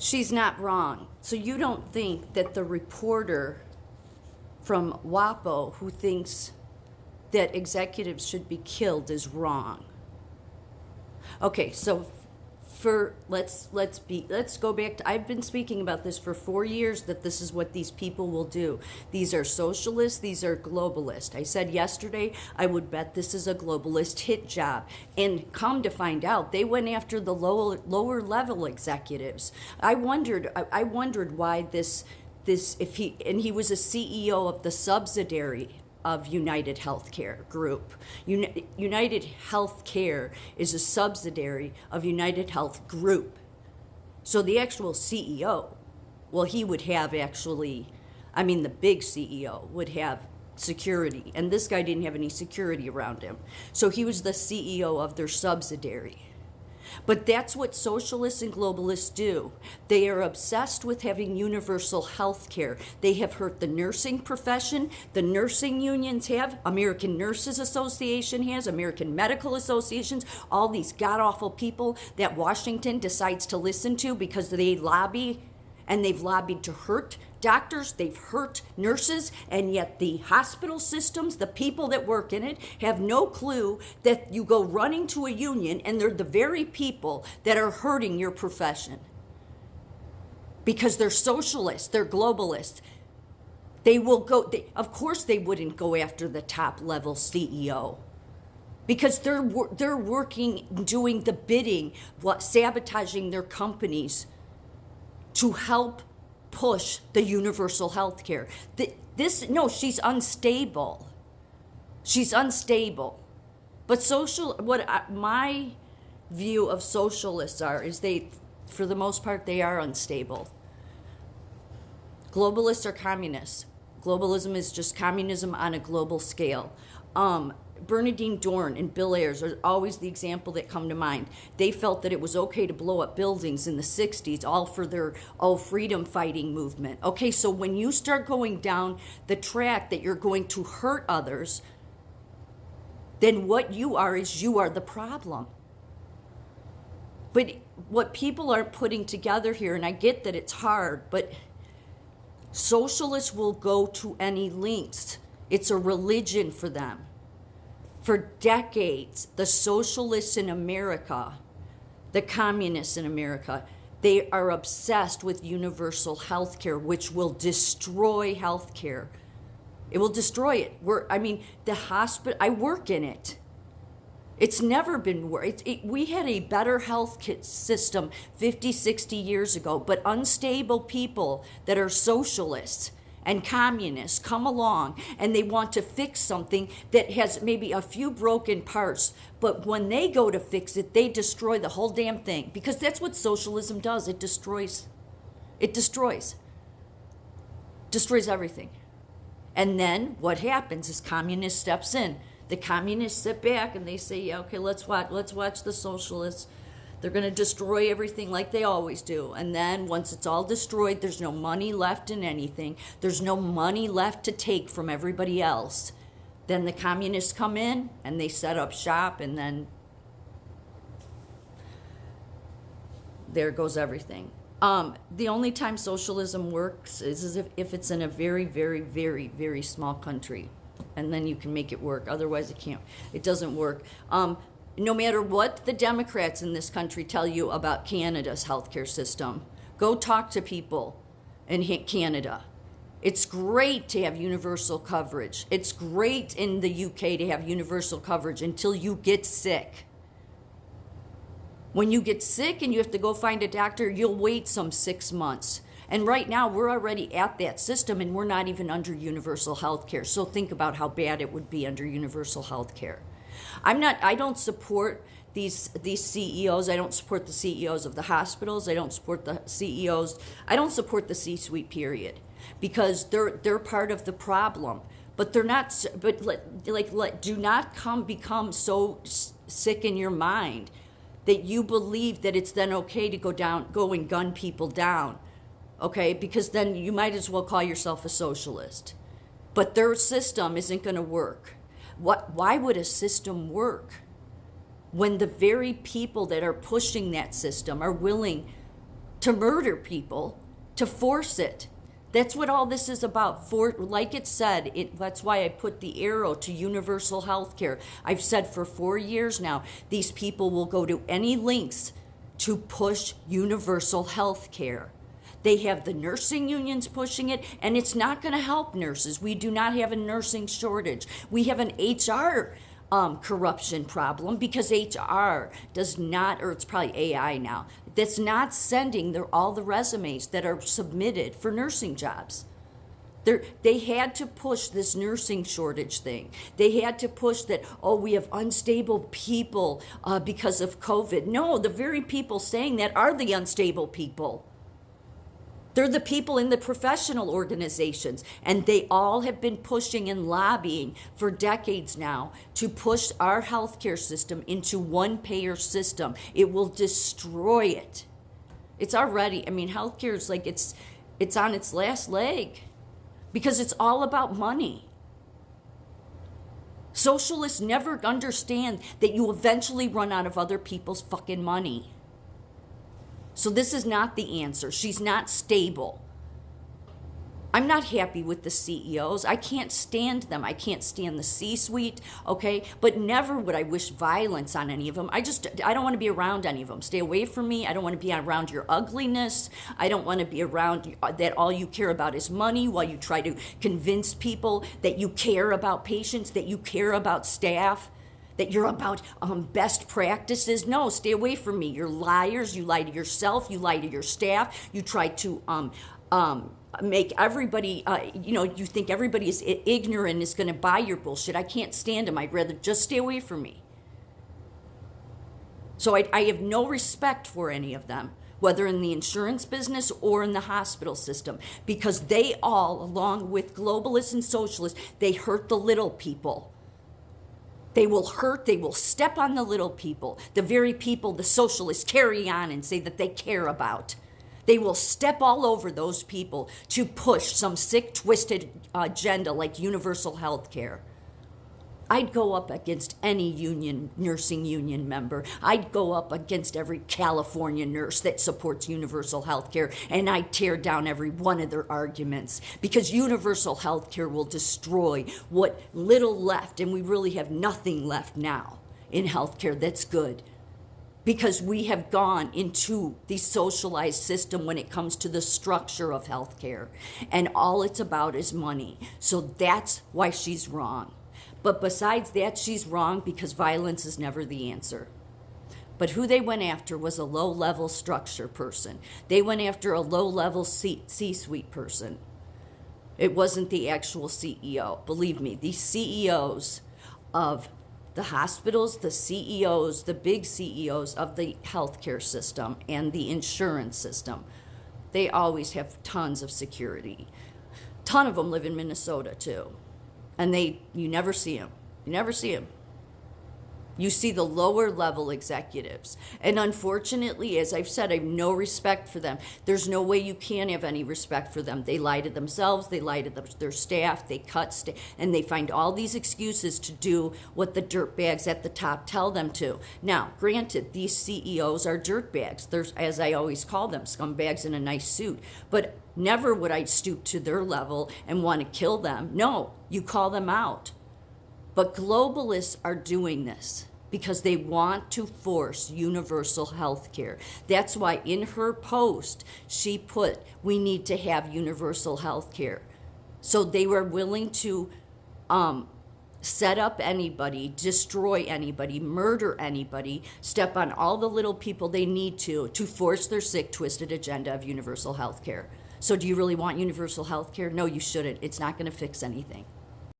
She's not wrong. So you don't think that the reporter from WAPO who thinks that executives should be killed is wrong? Okay, so let's go back to, I've been speaking about this for 4 years, that this is what these people will do. These are socialists, these are globalists. I said yesterday I would bet this is a globalist hit job, and come to find out they went after the lower level executives. I wondered why this if he was a CEO of the subsidiary of United Healthcare Group. United Healthcare is a subsidiary of United Health Group. So the actual CEO, well, he would have the big CEO would have security, and this guy didn't have any security around him. So he was the CEO of their subsidiary. But that's what socialists and globalists do. They are obsessed with having universal health care. They have hurt the nursing profession. The nursing unions have, American Nurses Association has, American Medical Associations, all these god-awful people that Washington decides to listen to because they lobby, and they've lobbied to hurt doctors, they've hurt nurses, and yet the hospital systems, the people that work in it, have no clue that you go running to a union and they're the very people that are hurting your profession. Because they're socialists, they're globalists. They will go, of course they wouldn't go after the top level CEO. Because they're working, doing the bidding, sabotaging their companies to help push the universal health care. She's unstable. She's unstable. But my view of socialists is for the most part, they are unstable. Globalists are communists. Globalism is just communism on a global scale. Bernadine Dorn and Bill Ayers are always the example that come to mind. They felt that it was okay to blow up buildings in the 60s, all for their freedom fighting movement. Okay, so when you start going down the track that you're going to hurt others, then what you are the problem. But what people aren't putting together here, and I get that it's hard, but socialists will go to any lengths. It's a religion for them. For decades, the socialists in America, the communists in America, they are obsessed with universal health care, which will destroy health care. It will destroy it. The hospital, I work in it. It's never been worse. We had a better health system 50, 60 years ago, but unstable people that are socialists and communists come along and they want to fix something that has maybe a few broken parts, but when they go to fix it, they destroy the whole damn thing, because that's what socialism does. It destroys everything. And then what happens is communist steps in. The communists sit back and they say, yeah, okay, let's watch the socialists. They're going to destroy everything like they always do. And then once it's all destroyed, there's no money left in anything. There's no money left to take from everybody else. Then the communists come in and they set up shop, and then there goes everything. The only time socialism works is if it's in a very, very, very, very small country. And then you can make it work. Otherwise, it doesn't work. No matter what the Democrats in this country tell you about Canada's healthcare system, go talk to people in Canada. It's great to have universal coverage. It's great in the UK to have universal coverage until you get sick. When you get sick and you have to go find a doctor, you'll wait some 6 months. And right now, we're already at that system, and we're not even under universal health care. So think about how bad it would be under universal health care. I don't support these CEOs. I don't support the CEOs of the hospitals. I don't support the CEOs. I don't support the C-suite, period, because they're part of the problem. But they're not. But do not become so sick in your mind that you believe that it's then okay to go and gun people down. Okay, because then you might as well call yourself a socialist. But their system isn't going to work. Why would a system work when the very people that are pushing that system are willing to murder people, to force it. That's what all this is about. Like it said, that's why I put the arrow to universal health care. I've said for 4 years now, these people will go to any lengths to push universal health care. They have the nursing unions pushing it, and it's not going to help nurses. We do not have a nursing shortage. We have an HR corruption problem because HR does not, or it's probably AI now, that's not sending all the resumes that are submitted for nursing jobs. They had to push this nursing shortage thing. They had to push that, oh, we have unstable people because of COVID. No, the very people saying that are the unstable people. They're the people in the professional organizations, and they all have been pushing and lobbying for decades now to push our healthcare system into one-payer system. It will destroy it. It's already, healthcare is like it's on its last leg because it's all about money. Socialists never understand that you eventually run out of other people's fucking money. So this is not the answer. She's not stable. I'm not happy with the CEOs. I can't stand them. I can't stand the C-suite, okay? But never would I wish violence on any of them. I don't want to be around any of them. Stay away from me. I don't want to be around your ugliness. I don't want to be around that all you care about is money while you try to convince people that you care about patients, that you care about staff, that you're about best practices. No, stay away from me. You're liars. You lie to yourself. You lie to your staff. You try to make everybody, you think everybody is ignorant and is going to buy your bullshit. I can't stand them. I'd rather just stay away from me. So I have no respect for any of them, whether in the insurance business or in the hospital system, because they all, along with globalists and socialists, they hurt the little people. They will step on the little people, the very people the socialists carry on and say that they care about. They will step all over those people to push some sick, twisted agenda like universal health care. I'd go up against any nursing union member. I'd go up against every California nurse that supports universal health care, and I'd tear down every one of their arguments, because universal health care will destroy what little left, and we really have nothing left now in health care that's good, because we have gone into the socialized system when it comes to the structure of health care, and all it's about is money. So that's why she's wrong. But besides that, she's wrong because violence is never the answer. But who they went after was a low-level structure person. They went after a low-level C-suite person. It wasn't the actual CEO. Believe me, the CEOs of the hospitals, the CEOs, the big CEOs of the healthcare system and the insurance system, they always have tons of security. A ton of them live in Minnesota, too. And you never see them. You never see them. You see the lower level executives. And unfortunately, as I've said, I have no respect for them. There's no way you can have any respect for them. They lie to themselves. They lie to their staff. They cut and they find all these excuses to do what the dirtbags at the top tell them to. Now, granted, these CEOs are dirtbags. They're, as I always call them, scumbags in a nice suit. But never would I stoop to their level and want to kill them. No, you call them out. But globalists are doing this because they want to force universal health care. That's why in her post, she put, we need to have universal health care. So they were willing to set up anybody, destroy anybody, murder anybody, step on all the little people they need to force their sick, twisted agenda of universal health care. So do you really want universal health care? No, you shouldn't. It's not going to fix anything.